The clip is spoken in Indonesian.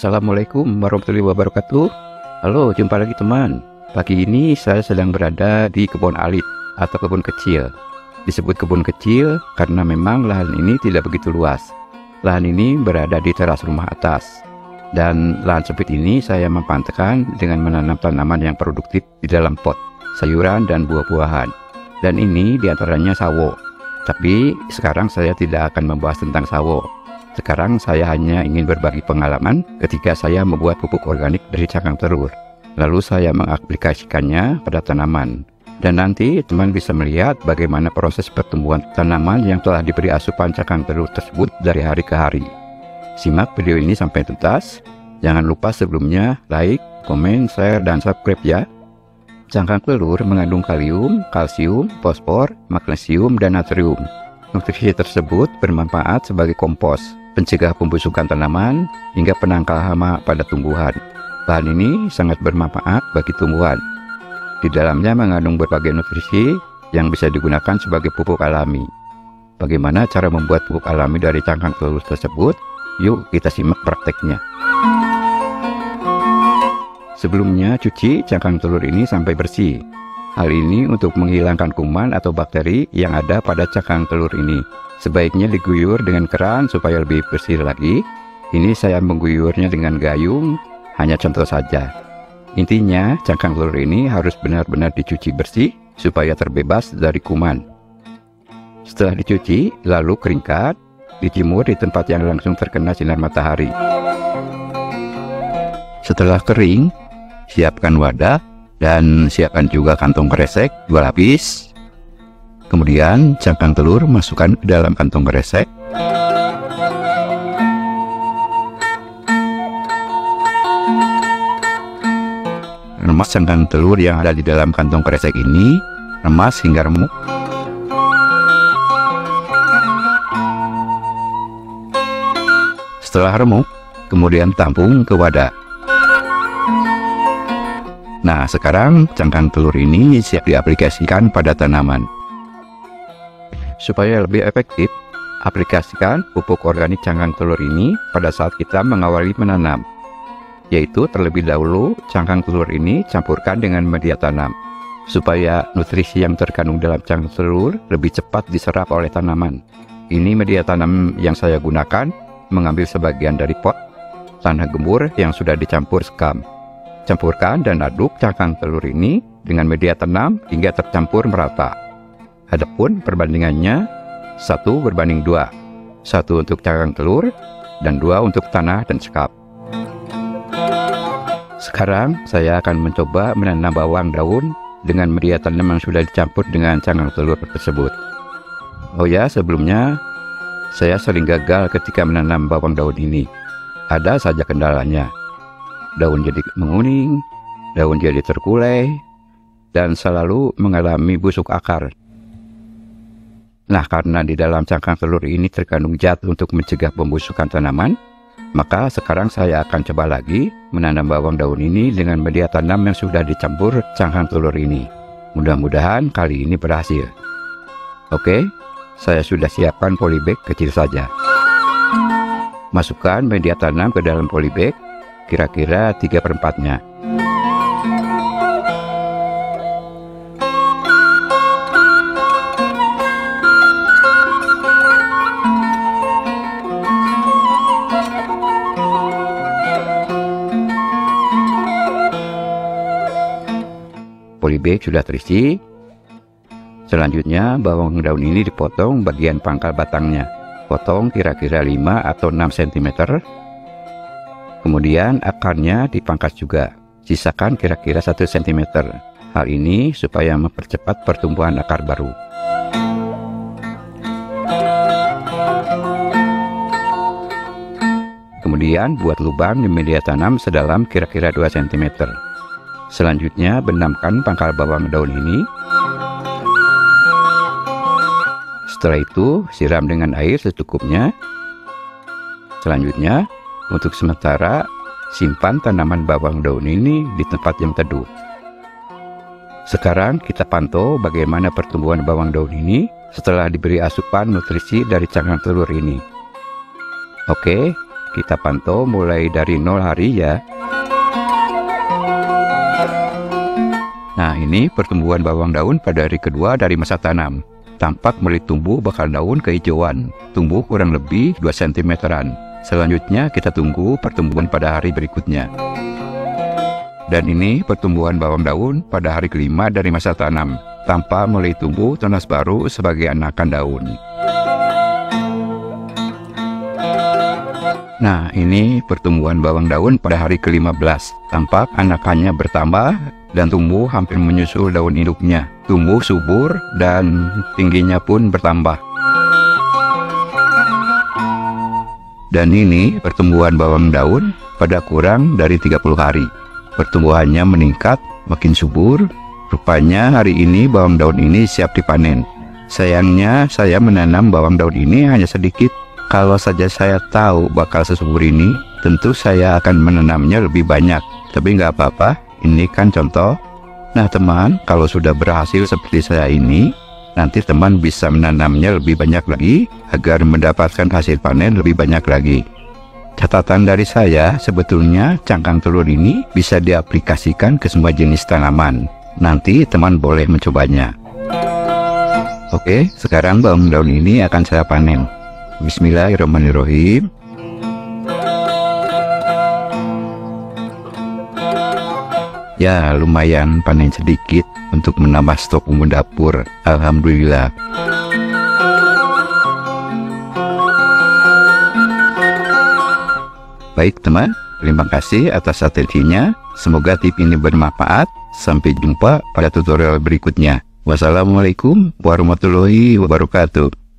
Assalamualaikum warahmatullahi wabarakatuh. Halo, jumpa lagi teman. Pagi ini saya sedang berada di kebun alit atau kebun kecil. Disebut kebun kecil karena memang lahan ini tidak begitu luas. Lahan ini berada di teras rumah atas. Dan lahan sempit ini saya memanfaatkan dengan menanam tanaman yang produktif di dalam pot, sayuran dan buah-buahan. Dan ini diantaranya sawo. Tapi sekarang saya tidak akan membahas tentang sawo. Sekarang saya hanya ingin berbagi pengalaman ketika saya membuat pupuk organik dari cangkang telur. Lalu saya mengaplikasikannya pada tanaman. Dan nanti teman bisa melihat bagaimana proses pertumbuhan tanaman yang telah diberi asupan cangkang telur tersebut dari hari ke hari. Simak video ini sampai tuntas. Jangan lupa sebelumnya like, komen, share, dan subscribe ya. Cangkang telur mengandung kalium, kalsium, fosfor, magnesium, dan natrium. Nutrisi tersebut bermanfaat sebagai kompos, pencegah pembusukan tanaman, hingga penangkal hama pada tumbuhan. Bahan ini sangat bermanfaat bagi tumbuhan. Di dalamnya mengandung berbagai nutrisi yang bisa digunakan sebagai pupuk alami. Bagaimana cara membuat pupuk alami dari cangkang telur tersebut? Yuk kita simak prakteknya. Sebelumnya cuci cangkang telur ini sampai bersih. Hal ini untuk menghilangkan kuman atau bakteri yang ada pada cangkang telur ini. Sebaiknya diguyur dengan keran supaya lebih bersih lagi. Ini saya mengguyurnya dengan gayung, hanya contoh saja. Intinya, cangkang telur ini harus benar-benar dicuci bersih supaya terbebas dari kuman. Setelah dicuci, lalu keringkan, dijemur di tempat yang langsung terkena sinar matahari. Setelah kering, siapkan wadah dan siapkan juga kantong kresek 2 lapis. Kemudian cangkang telur masukkan ke dalam kantong kresek. Remas cangkang telur yang ada di dalam kantong kresek ini, remas hingga remuk. Setelah remuk, kemudian tampung ke wadah. Nah, sekarang cangkang telur ini siap diaplikasikan pada tanaman. Supaya lebih efektif, aplikasikan pupuk organik cangkang telur ini pada saat kita mengawali menanam. Yaitu terlebih dahulu cangkang telur ini campurkan dengan media tanam. Supaya nutrisi yang terkandung dalam cangkang telur lebih cepat diserap oleh tanaman. Ini media tanam yang saya gunakan mengambil sebagian dari pot, tanah gembur yang sudah dicampur sekam. Campurkan dan aduk cangkang telur ini dengan media tanam hingga tercampur merata. Adapun perbandingannya 1:2. 1 untuk cangkang telur dan 2 untuk tanah dan sekam. Sekarang saya akan mencoba menanam bawang daun dengan media tanam yang sudah dicampur dengan cangkang telur tersebut. Oh ya, sebelumnya saya sering gagal ketika menanam bawang daun ini. Ada saja kendalanya. Daun jadi menguning, daun jadi terkulai, dan selalu mengalami busuk akar. Nah, karena di dalam cangkang telur ini terkandung zat untuk mencegah pembusukan tanaman, maka sekarang saya akan coba lagi menanam bawang daun ini dengan media tanam yang sudah dicampur cangkang telur ini. Mudah-mudahan kali ini berhasil. Oke, saya sudah siapkan polybag kecil saja. Masukkan media tanam ke dalam polybag, kira-kira 3/4-nya. Polybag sudah terisi. Selanjutnya bawang daun ini dipotong bagian pangkal batangnya. Potong kira-kira 5 atau 6 cm. Kemudian akarnya dipangkas juga, sisakan kira-kira 1 cm. Hal ini supaya mempercepat pertumbuhan akar baru. Kemudian buat lubang di media tanam sedalam kira-kira 2 cm. Selanjutnya benamkan pangkal bawang daun ini. Setelah itu siram dengan air secukupnya. Selanjutnya, untuk sementara, simpan tanaman bawang daun ini di tempat yang teduh. Sekarang kita pantau bagaimana pertumbuhan bawang daun ini setelah diberi asupan nutrisi dari cangkang telur ini. Oke, Kita pantau mulai dari 0 hari ya. Nah, ini pertumbuhan bawang daun pada hari kedua dari masa tanam. Tampak mulai tumbuh bakal daun kehijauan, tumbuh kurang lebih 2 cm-an. Selanjutnya kita tunggu pertumbuhan pada hari berikutnya. Dan ini pertumbuhan bawang daun pada hari kelima dari masa tanam. Tampak mulai tumbuh tunas baru sebagai anakan daun. Nah, ini pertumbuhan bawang daun pada hari ke-15. Tampak anakannya bertambah dan tumbuh hampir menyusul daun induknya. Tumbuh subur dan tingginya pun bertambah. Dan ini pertumbuhan bawang daun pada kurang dari 30 hari. Pertumbuhannya meningkat, makin subur. Rupanya hari ini bawang daun ini siap dipanen. Sayangnya saya menanam bawang daun ini hanya sedikit. Kalau saja saya tahu bakal sesubur ini, tentu saya akan menanamnya lebih banyak. Tapi nggak apa-apa, ini kan contoh. Nah teman, kalau sudah berhasil seperti saya ini, nanti teman bisa menanamnya lebih banyak lagi, agar mendapatkan hasil panen lebih banyak lagi. Catatan dari saya, sebetulnya cangkang telur ini bisa diaplikasikan ke semua jenis tanaman. Nanti teman boleh mencobanya. Oke, sekarang bawang daun ini akan saya panen. Bismillahirrahmanirrahim. Ya, lumayan panen sedikit untuk menambah stok bumbu dapur. Alhamdulillah. Baik teman, terima kasih atas atensinya. Semoga tip ini bermanfaat. Sampai jumpa pada tutorial berikutnya. Wassalamualaikum warahmatullahi wabarakatuh.